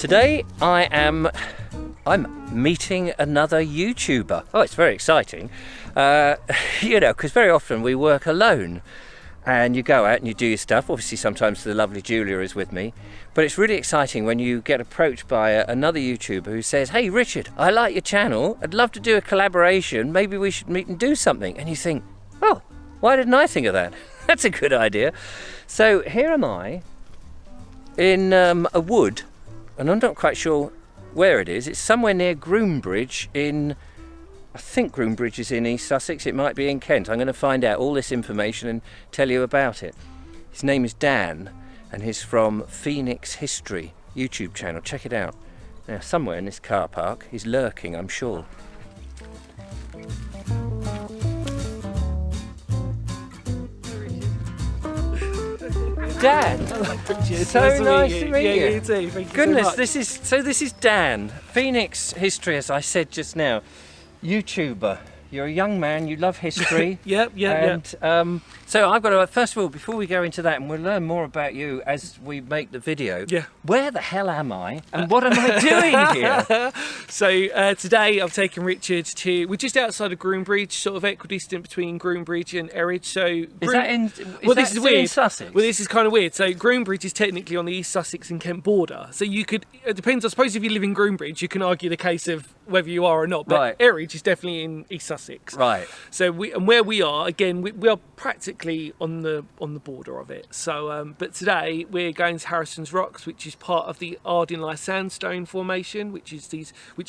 Today I'm meeting another YouTuber. Oh, it's very exciting. You know, because very often we work alone and you go out and you do your stuff. Obviously sometimes the lovely Julia is with me, but it's really exciting when you get approached by another YouTuber who says, "Hey Richard, I like your channel, I'd love to do a collaboration, maybe we should meet and do something." And you think, oh, why didn't I think of that? That's a good idea. So here am I in a wood, and I'm not quite sure where it is. It's somewhere near Groombridge in, I think Groombridge is in East Sussex, it might be in Kent. I'm going to find out all this information and tell you about it. His name is Dan and he's from Phoenix History YouTube channel. Check it out. Now somewhere in this car park, he's lurking, I'm sure. Dan, so nice to meet you. You too. Thank you Goodness, so much. this is Dan, Phoenix History, as I said just now, YouTuber. You're a young man, you love history. Yep. So I've got to, first of all, before we go into that, and we'll learn more about you as we make the video, where the hell am I and what am I doing here? So today I've taken Richard to, we're just outside of Groombridge, sort of equidistant between Groombridge and Eridge. So this is weird. In Sussex? Well, this is kind of weird. So Groombridge is technically on the East Sussex and Kent border. So you could, it depends, I suppose if you live in Groombridge, you can argue the case of whether you are or not, but Eridge is definitely in East Sussex. Right. So where we are, again, we are practically on the border of it. So, but today we're going to Harrison's Rocks, which is part of the Ardingly Sandstone Formation, which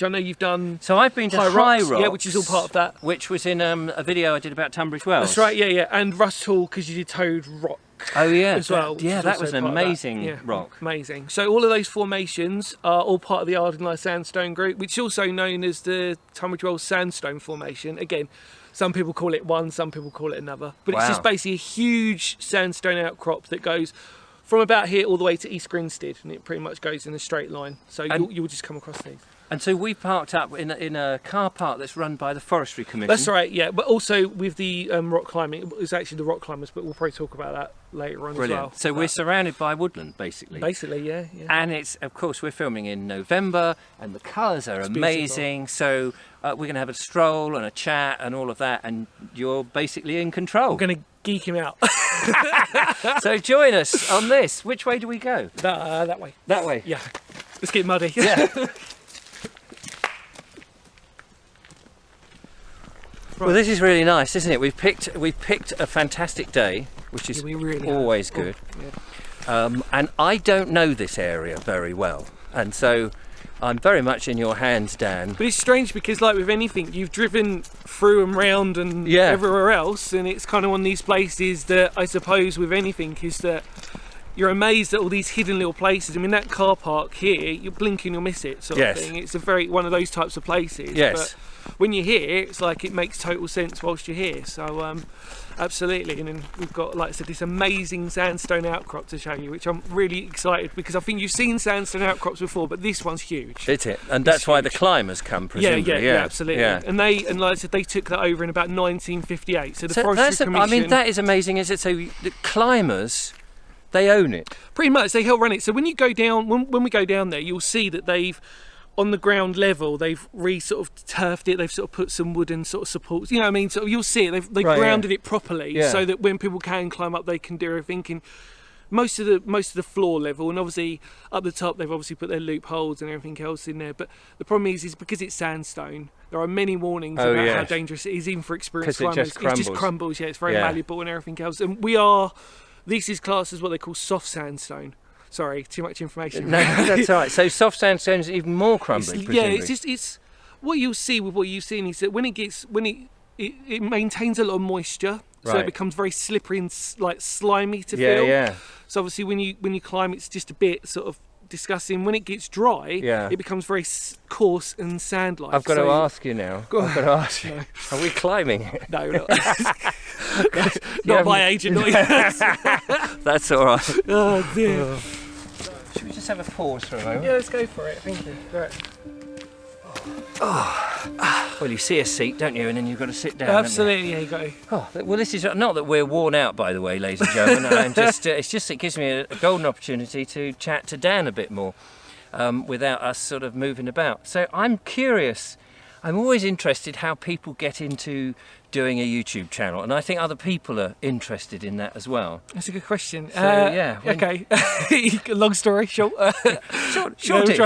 I know you've done. So I've been to High Rocks, yeah, which is all part of that. Which was in a video I did about Tunbridge Wells. That's right, yeah, and Rust Hall, because you did Toad Rock. Oh yeah, as well. That was an amazing rock. Amazing. So all of those formations are all part of the Ardingly Sandstone group, which is also known as the Tunbridge Wells Sandstone Formation. Again, some people call it one, some people call it another. But it's just basically a huge sandstone outcrop that goes from about here all the way to East Grinstead, and it pretty much goes in a straight line. So you'll just come across these. And so we parked up in a car park that's run by the Forestry Commission. That's right, yeah. But also with the rock climbing, it's actually the rock climbers, but we'll probably talk about that later on. Brilliant. As well. So we're surrounded by woodland, basically. Basically, yeah. And it's, of course, we're filming in November, and the colours are amazing. So we're going to have a stroll and a chat and all of that, and you're basically in control. We're going to geek him out. So join us on this. Which way do we go? That way. That way? Yeah. Let's get muddy. Yeah. Well, this is really nice, isn't it? We've picked a fantastic day, which is always good. And I don't know this area very well, and so I'm very much in your hands, Dan. But it's strange because, like with anything, you've driven through and round and everywhere else, and it's kind of one of these places that I suppose with anything is that you're amazed at all these hidden little places. I mean, that car park here, you blink and you'll miss it, sort of thing. It's one of those types of places. Yes. But when you're here, it's like it makes total sense whilst you're here. So, absolutely. And then we've got, like I said, this amazing sandstone outcrop to show you, which I'm really excited because I think you've seen sandstone outcrops before, but this one's huge. Is it? And that's why the climbers come, presumably. Yeah, absolutely. Yeah. And like I said, they took that over in about 1958. So the Forestry Commission. I mean, that is amazing, is it? So the climbers, they own it. Pretty much, they help run it. So when you go down, when we go down there, you'll see that they've, on the ground level, they've sort of turfed it. They've sort of put some wooden sort of supports. You know what I mean? So you'll see it. They've grounded it properly so that when people can climb up, they can do everything. And most of the floor level, and obviously up the top, they've obviously put their loopholes and everything else in there. But the problem is because it's sandstone, there are many warnings about how dangerous it is, even for experienced climbers. It just crumbles. Yeah, it's very malleable and everything else. And this is classed as what they call soft sandstone. Sorry, too much information. No, that's all right. So soft sandstone is even more crumbly. It's what you'll see with what you've seen is that when it maintains a lot of moisture, so it becomes very slippery and like slimy to feel. Yeah. So obviously when you climb, it's just a bit sort of disgusting. When it gets dry, it becomes very coarse and sand-like. I've got to ask you now. I've got to ask you. Are we climbing it? No, not. Not my agent. Not yours. That's all right. Oh dear. Should we just have a pause for a moment? Yeah, let's go for it. Thank you. Right. Well, you see a seat, don't you? And then you've got to sit down. Absolutely, yeah, you got to. Oh, well, this is not that we're worn out, by the way, ladies and gentlemen. It gives me a golden opportunity to chat to Dan a bit more. without us sort of moving about. So I'm curious. I'm always interested how people get into doing a YouTube channel, and I think other people are interested in that as well. That's a good question. So, yeah. Okay. Long story short. Shortish.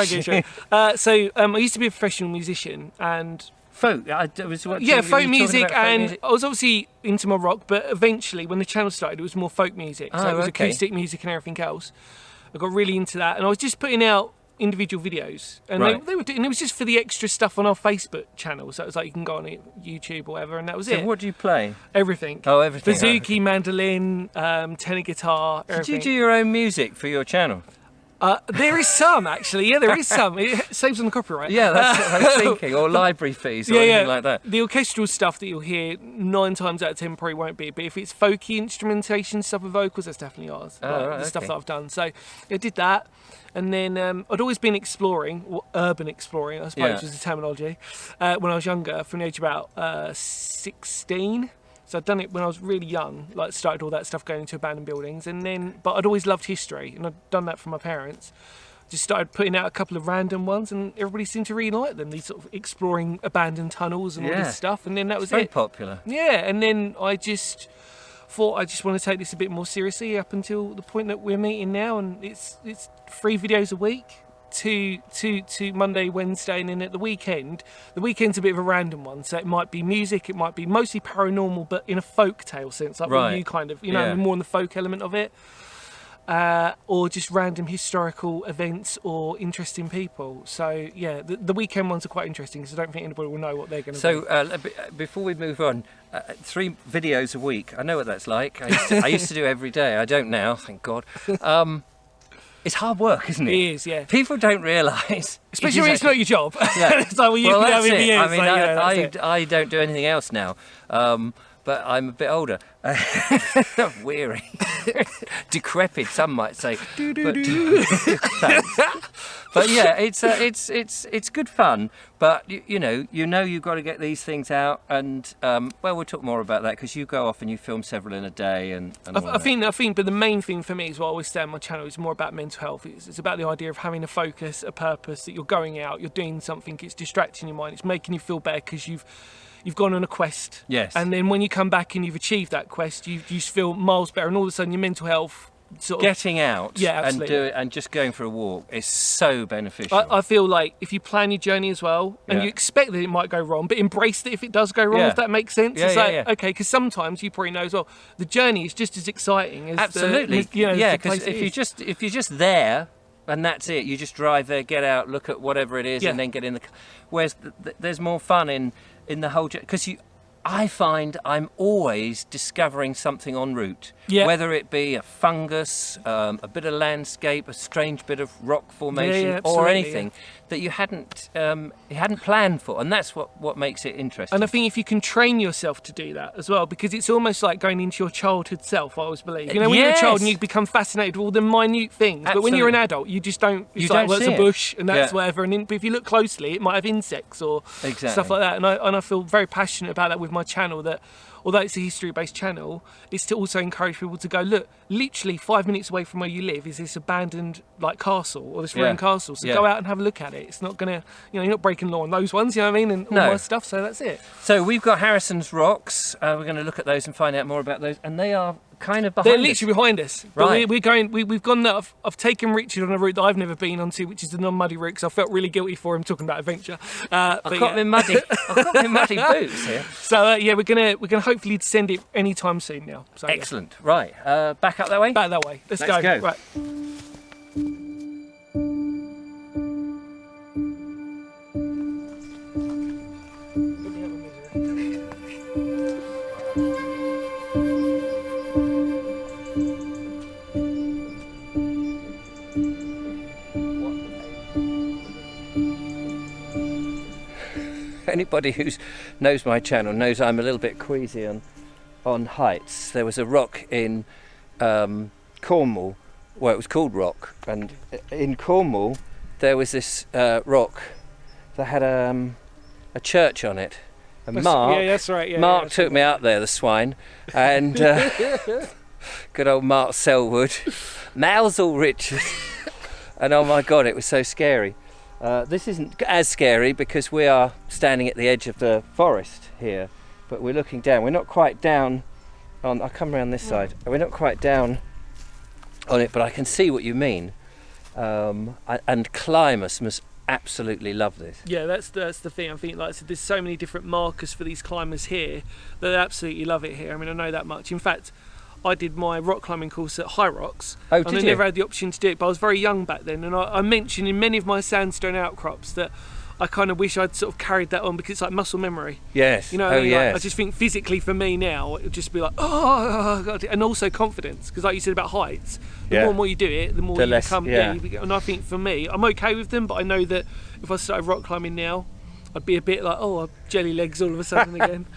I used to be a professional musician and Folk. folk music, and I was obviously into my rock, but eventually when the channel started, it was more folk music. So it was acoustic music and everything else. I got really into that, and I was just putting out individual videos, and they were doing, and it was just for the extra stuff on our Facebook channel. So it was like you can go on YouTube or whatever, and that was it. So what do you play? Everything. Oh, everything. Bouzouki, mandolin, tenor guitar. Everything. Did you do your own music for your channel? There is some actually. Yeah, there is some. It saves on the copyright. Yeah, that's what I was thinking. Or library fees or anything like that. The orchestral stuff that you'll hear 9 times out of 10 probably won't be. But if it's folky instrumentation stuff with vocals, that's definitely ours. The stuff that I've done. So I did that. And then I'd always been exploring, or urban exploring, I suppose was the terminology, when I was younger, from the age of about 16. So I'd done it when I was really young, like started all that stuff going into abandoned buildings, but I'd always loved history, and I'd done that from my parents. Just started putting out a couple of random ones, and everybody seemed to really like them. These sort of exploring abandoned tunnels and all this stuff, and then that was very popular. Yeah, and then I just thought I just want to take this a bit more seriously up until the point that we're meeting now, and it's 3 videos a week. To Monday, Wednesday, and then at the weekend's a bit of a random one. So it might be music, it might be mostly paranormal, but in a folk tale sense, like what you kind of, more in the folk element of it, or just random historical events or interesting people. So yeah, the weekend ones are quite interesting because I don't think anybody will know what they're going to be. So before we move on, 3 videos a week. I know what that's like. I used to do every day. I don't now, thank God. It's hard work, isn't it? It is, yeah. People don't realise. Especially when it's not your job. Yeah. It's like, That's it. Years, I mean, I don't do anything else now. But I'm a bit older. Weary. Decrepit, some might say. But yeah, it's good fun. But you know you've got to get these things out, and we'll talk more about that because you go off and you film several in a day, and I think, but the main thing for me is what I always say on my channel is more about mental health. It's about the idea of having a focus, a purpose, that you're going out, you're doing something, it's distracting your mind, it's making you feel better because you've gone on a quest. Yes. And then when you come back and you've achieved that quest, you just feel miles better, and all of a sudden your mental health sort of getting out absolutely. and just going for a walk is so beneficial. I feel like if you plan your journey as well, and you expect that it might go wrong, but embrace it if it does go wrong, if that makes sense. Okay, because sometimes you probably know as well, the journey is just as exciting as absolutely. Because if you're just there. And that's it. You just drive there, get out, look at whatever it is, and then get in the. Whereas there's more fun in the whole, because I find I'm always discovering something en route. Yeah. Whether it be a fungus, a bit of landscape, a strange bit of rock formation, or anything that you hadn't planned for, and that's what makes it interesting. And I think if you can train yourself to do that as well, because it's almost like going into your childhood self. I always believe, when you're a child and you become fascinated with all the minute things, but when you're an adult, you just don't. It's like, well, it's a bush and that's whatever. And but if you look closely, it might have insects or stuff like that. And I feel very passionate about that with my channel. That although it's a history-based channel, it's to also encourage people to go, look, literally 5 minutes away from where you live is this abandoned castle or this ruined castle. So go out and have a look at it. It's not gonna, you're not breaking law on those ones, you know what I mean, and all my stuff. So that's it. So we've got Harrison's rocks. We're going to look at those and find out more about those, and they are kind of behind us. They're literally behind us. Right. But we've gone there. I've taken Richard on a route that I've never been onto, which is the non-muddy route, because I felt really guilty for him talking about adventure. I've got my muddy boots here. So we're gonna hopefully descend it anytime soon now. So, excellent. Right. Back up that way? Back that way. Let's go. Right. Anybody who knows my channel knows I'm a little bit queasy on heights. There was a rock in Cornwall, well, it was called Rock, and in Cornwall there was this rock that had a church on it. And Mark took me out there, the swine, and good old Mark Selwood, Mousel Richard. And oh my God, it was so scary. This isn't as scary because we are standing at the edge of the forest here, but we're looking down. We're not quite down on, I'll come around this side. We're not quite down on it, but I can see what you mean. And climbers must absolutely love this. Yeah, that's the thing. I think, like I said, there's so many different markers for these climbers here that they absolutely love it here. I mean, I know that much. In fact, I did my rock climbing course at High Rocks. Oh, and did I you? never had the option to do it, but I was very young back then. And I mentioned in many of my sandstone outcrops that I kind of wish I'd sort of carried that on, because it's like muscle memory. Yes. You know what I mean? Yes. Like, I just think physically for me now, it would just be like, oh God. And also confidence, because like you said about heights, the more and more you do it, the more you become. Yeah. And I think for me, I'm okay with them, but I know that if I started rock climbing now, I'd be a bit like, oh, jelly legs all of a sudden again.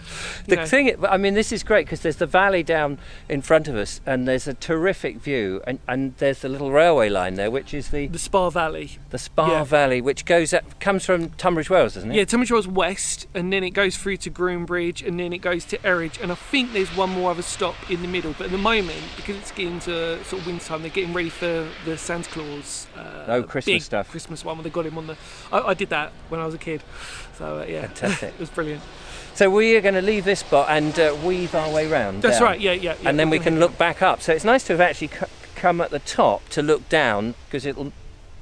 I mean, this is great because there's the valley down in front of us, and there's a terrific view, and there's the little railway line there, which is the Spa Valley. The Spa Valley, which comes from Tunbridge Wells, doesn't it? Yeah, Tunbridge Wells west, and then it goes through to Groombridge, and then it goes to Erridge, and I think there's one more other stop in the middle. But at the moment, because it's getting to sort of winter time, they're getting ready for the Santa Claus. Christmas big stuff. Christmas one where they got him on the. I did that when I was a kid, so yeah, fantastic. It was brilliant. So we are going to leave this spot and weave our way round. That's down. right. Yeah. And then we can look back up. So it's nice to have actually come at the top to look down, because it'll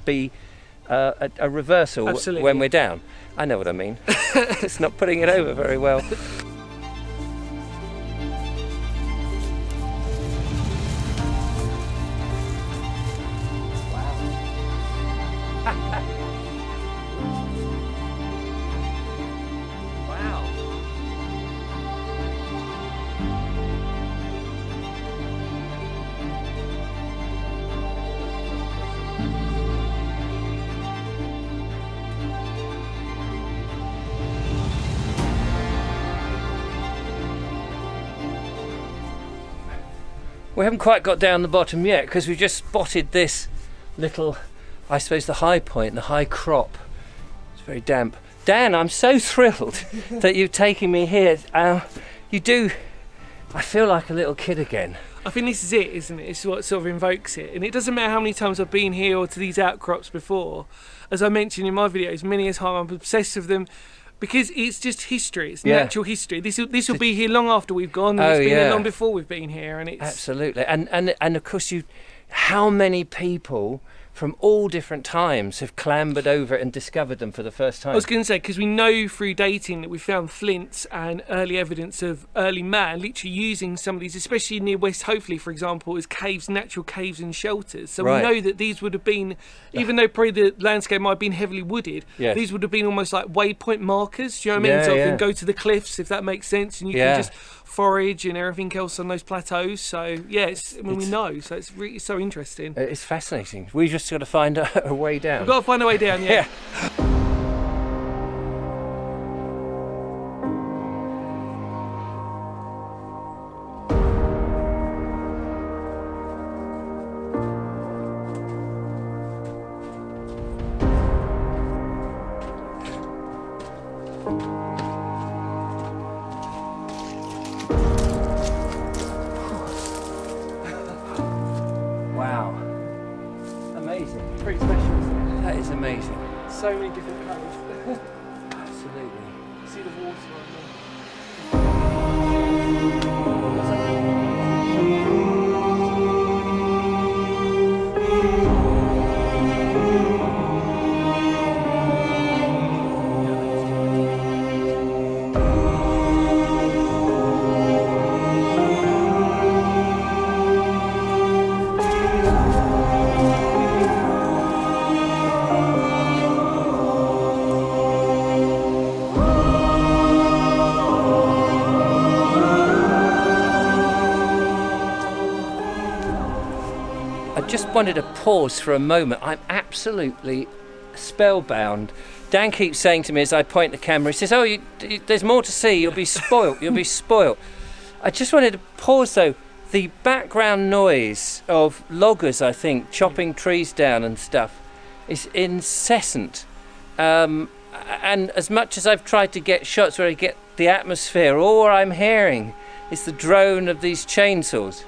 be a reversal when we're down. I know what I mean. It's not putting it over very well. We haven't quite got down the bottom yet, because we've just spotted this little, I suppose, the high point, the high crop. It's very damp. Dan, I'm so thrilled that you've taken me here. I feel like a little kid again. I think this is it, isn't it? It's what sort of invokes it. And it doesn't matter how many times I've been here or to these outcrops before. As I mentioned in my videos, many a time I'm obsessed with them, because it's just history. It's natural history. This will be here long after we've gone, and it's been here long before we've been here. And it's absolutely. And of course, how many people from all different times have clambered over and discovered them for the first time? I was going to say, because we know through dating that we found flints and early evidence of early man literally using some of these, especially near West Hopefully, for example, as caves, natural caves and shelters. So we know that these would have been, even though probably the landscape might have been heavily wooded, these would have been almost like waypoint markers. Do you know what I mean? So you can go to the cliffs, if that makes sense, and you can just forage and everything else on those plateaus. So we know. So it's really so interesting. It's fascinating. We just got to find a way down. We've got to find a way down. Yeah. Wow. Amazing. Pretty special, isn't it? That is amazing. So many different colours. Absolutely. See the water right there. Just wanted to pause for a moment. I'm absolutely spellbound. Dan keeps saying to me as I point the camera, he says, "Oh, there's more to see. You'll be spoilt. You'll be spoilt." I just wanted to pause though. The background noise of loggers, I think, chopping trees down and stuff, is incessant. And as much as I've tried to get shots where I get the atmosphere, all I'm hearing is the drone of these chainsaws.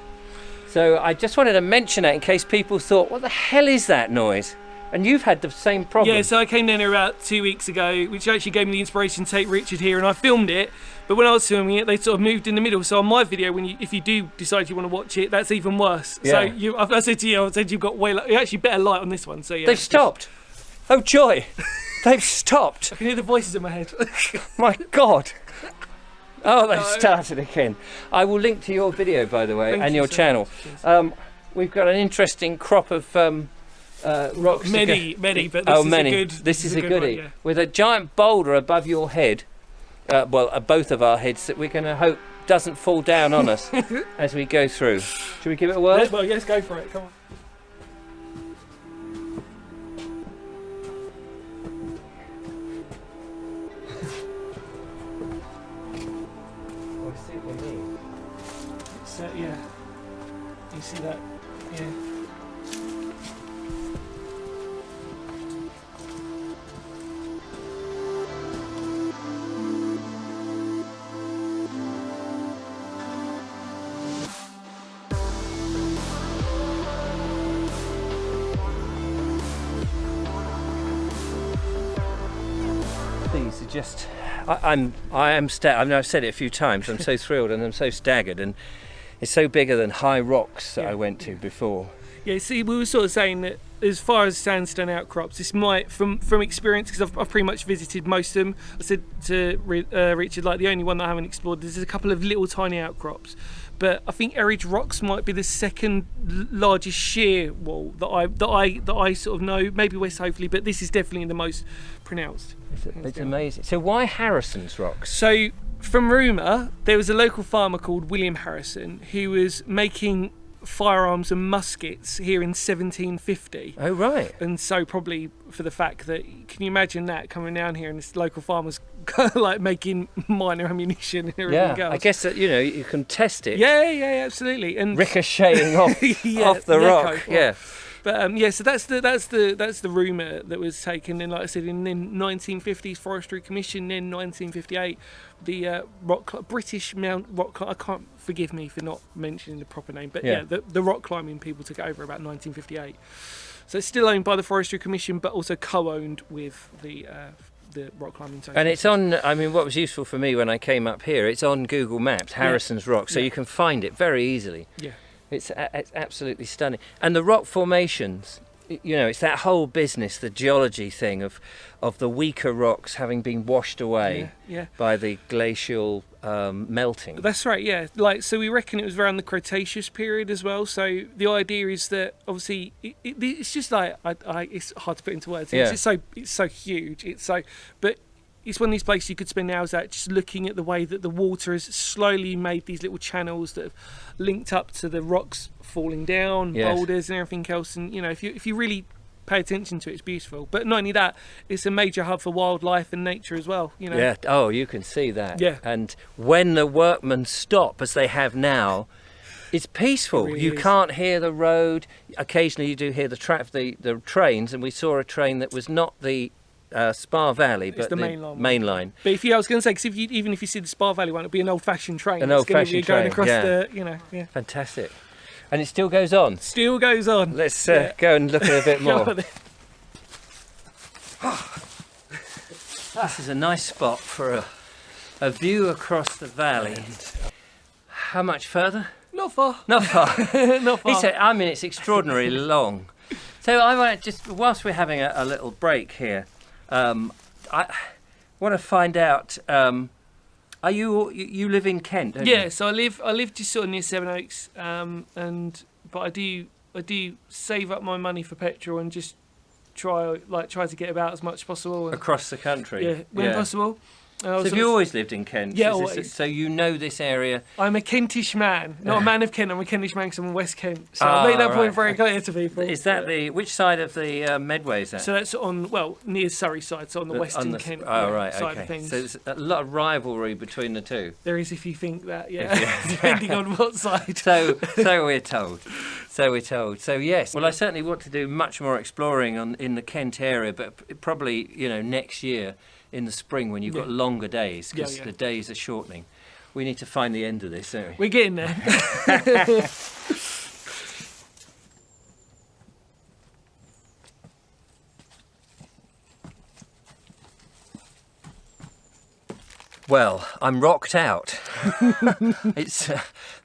So I just wanted to mention that in case people thought, what the hell is that noise? And you've had the same problem. Yeah, so I came down here about 2 weeks ago, which actually gave me the inspiration to take Richard here, and I filmed it. But when I was filming it, they sort of moved in the middle. So on my video, if you do decide you want to watch it, that's even worse. Yeah. So I said to you, you've got actually better light on this one. So yeah, They've stopped. Oh joy, they've stopped. I can hear the voices in my head. My God. Oh, they've started again. I will link to your video, by the way, and your channel. We've got an interesting crop of rocks. Many, but this is a goodie. one, yeah. With a giant boulder above your head, both of our heads, that we're going to hope doesn't fall down on us as we go through. Should we give it a whirl? Well, yes, go for it. Come on. I see what you mean. It's, yeah. You see that? Yeah. These are just. I mean, I've said it a few times. I'm so thrilled and I'm so staggered, and it's so bigger than High Rocks that I went to before. Yeah, see, we were sort of saying that as far as sandstone outcrops, this might, from experience, because I've pretty much visited most of them. I said to Richard, like, the only one that I haven't explored, there's a couple of little tiny outcrops. But I think Eridge Rocks might be the second largest shear wall that I sort of know. Maybe West Hoathly, but this is definitely the most pronounced. It's amazing. So why Harrison's Rocks? So from rumour, there was a local farmer called William Harrison who was making firearms and muskets here in 1750. Oh right. And so probably for the fact that, can you imagine that coming down here and this local farmer's like making minor ammunition and everything else? I guess that, you know, you can test it. Yeah, absolutely. And ricocheting off off the rock. Yeah. But so that's the rumour that was taken. And like I said, in the 1950s Forestry Commission, then 1958, the British rock. I can't, forgive me for not mentioning the proper name, but the rock climbing people took it over about 1958. So it's still owned by the Forestry Commission, but also co-owned with the rock climbing association. And it's on. I mean, what was useful for me when I came up here, it's on Google Maps, Harrison's Rock, so you can find it very easily. Yeah. It's absolutely stunning. And the rock formations, you know, it's that whole business, the geology thing of the weaker rocks having been washed away by the glacial melting. That's right, yeah. Like, so we reckon it was around the Cretaceous period as well. So the idea is that obviously it's just like it's hard to put into words. Yeah. It's so huge. But it's one of these places you could spend hours at just looking at the way that the water has slowly made these little channels that have linked up to the rocks falling down, boulders and everything else. And you know, if you really pay attention to it, it's beautiful. But not only that, it's a major hub for wildlife and nature as well. You know. Yeah. Oh, you can see that. Yeah. And when the workmen stop, as they have now, it's peaceful. It really you is. can't hear the road. Occasionally, you do hear the trains, and we saw a train that was not the Spa Valley, but the main line. But I was going to say, because even if you see the Spa Valley one, it'll be an old-fashioned train. An old-fashioned train, going across the, you know. Yeah. Fantastic. And it still goes on. Still goes on. Let's go and look at it a bit more. This is a nice spot for a view across the valley. How much further? Not far. Not far. Not far. It's extraordinarily long. So I want to just, whilst we're having a little break here, I want to find out. Are you live in Kent? Don't you? So I live just sort of near Sevenoaks, but I do save up my money for petrol and just try to get about as much as possible Across the country. Yeah, when possible. So have you always lived in Kent? Yeah, always. So you know this area? I'm a Kentish man, not a man of Kent. I'm a Kentish man because I'm in West Kent. So I'll make that point very clear to people. Is that which side of the Medway is that? So that's near Surrey side, so on the western Kent side of things. So there's a lot of rivalry between the two. There is, if you think that, depending on what side. So we're told. So yes. Well, I certainly want to do much more exploring in the Kent area, but probably next year. In the spring when you've got longer days, because the days are shortening. We need to find the end of this, don't we? We're getting there. Well, I'm rocked out. It's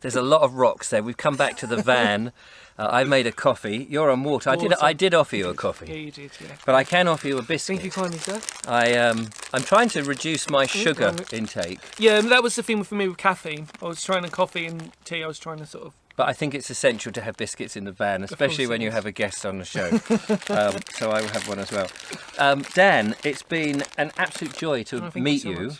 there's a lot of rocks there. We've come back to the van. I made a coffee. You're on water. I did offer you a coffee. Yeah, you did. Yeah. But I can offer you a biscuit. Thank you kindly, sir. I'm trying to reduce my sugar intake. Yeah, that was the thing for me with caffeine. I was trying to coffee and tea. I was trying to sort of. But I think it's essential to have biscuits in the van, especially when you have a guest on the show. So I will have one as well. Dan, it's been an absolute joy to meet you.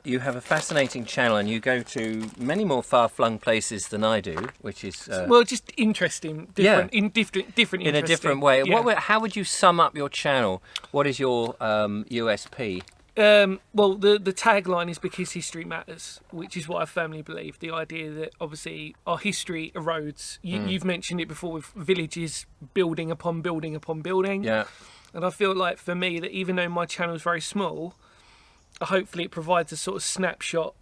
You have a fascinating channel, and you go to many more far-flung places than I do, which is well, just interesting, different, in a different way. Yeah. How would you sum up your channel? What is your USP? Well, the tagline is because history matters, which is what I firmly believe. The idea that obviously our history erodes. You've mentioned it before with villages building upon building upon building. Yeah. And I feel like for me that even though my channel is very small, hopefully it provides a sort of snapshot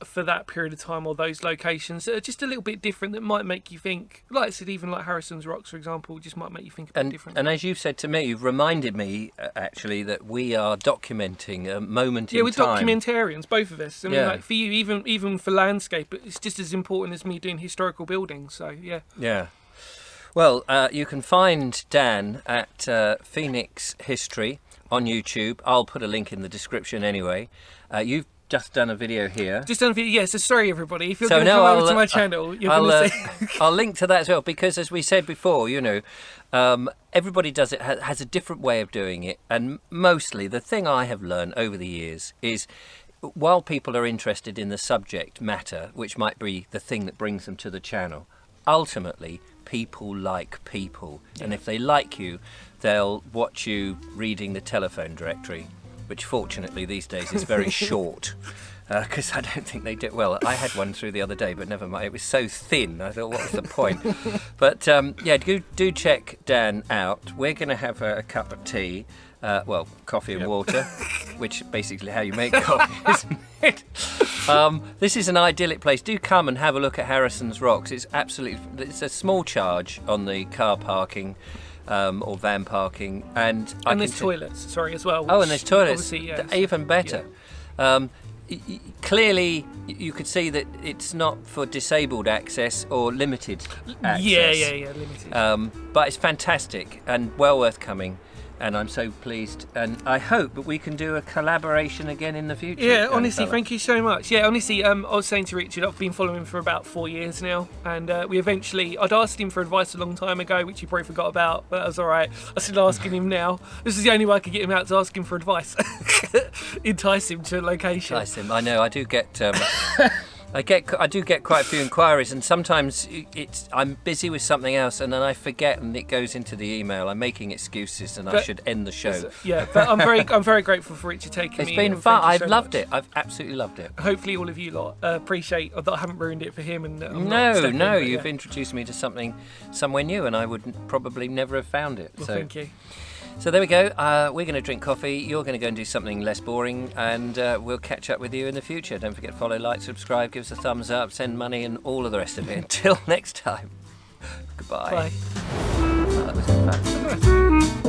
for that period of time or those locations that are just a little bit different, that might make you think, like I said, even like Harrison's Rocks, for example, just might make you think a bit different. And as you've said to me, you've reminded me actually that we are documenting a moment in time. Yeah, we're documentarians, both of us. I mean, like for you, even for landscape, it's just as important as me doing historical buildings. So yeah. Yeah. Well, you can find Dan at Phoenix History on YouTube. I'll put a link in the description anyway. You've just done a video here. Just done a video, yes. So sorry everybody, if you're going to come over to my channel, you're going to see. I'll link to that as well, because as we said before, you know, everybody does it, has a different way of doing it, and mostly the thing I have learned over the years is, while people are interested in the subject matter, which might be the thing that brings them to the channel, ultimately people like people, and if they like you, they'll watch you reading the telephone directory, which fortunately these days is very short, because I don't think they do. Well, I had one through the other day, but never mind. It was so thin. I thought, what was the point? But yeah, do check Dan out. We're going to have a cup of tea. Well, coffee and water, which is basically how you make coffee, isn't it? This is an idyllic place. Do come and have a look at Harrison's Rocks. It's it's a small charge on the car parking or van parking, and there's toilets, as well. Oh, and there's toilets. Yeah, even better. Yeah. Clearly, you could see that it's not for disabled access or limited access. Yeah, limited. But it's fantastic and well worth coming. And I'm so pleased, and I hope that we can do a collaboration again in the future. Yeah, honestly, thank you so much. Yeah, honestly, I was saying to Richard, I've been following him for about 4 years now, and I'd asked him for advice a long time ago, which he probably forgot about, but that was all right. I started asking him now. This is the only way I could get him out, to ask him for advice. Entice him to a location. Entice him. I know. I do get. I do get quite a few inquiries, and sometimes I'm busy with something else, and then I forget, and it goes into the email. I'm making excuses, and I should end the show. Yeah, but I'm very grateful for Richard taking me. It's been fun. I've loved it. I've absolutely loved it. Hopefully, all of you lot appreciate that I haven't ruined it for him. And no, you've introduced me to somewhere new, and I would probably never have found it. Well, thank you. So there we go. We're going to drink coffee. You're going to go and do something less boring, and we'll catch up with you in the future. Don't forget to follow, like, subscribe, give us a thumbs up, send money, and all of the rest of it. Until next time, goodbye. Bye. Oh, that was fun.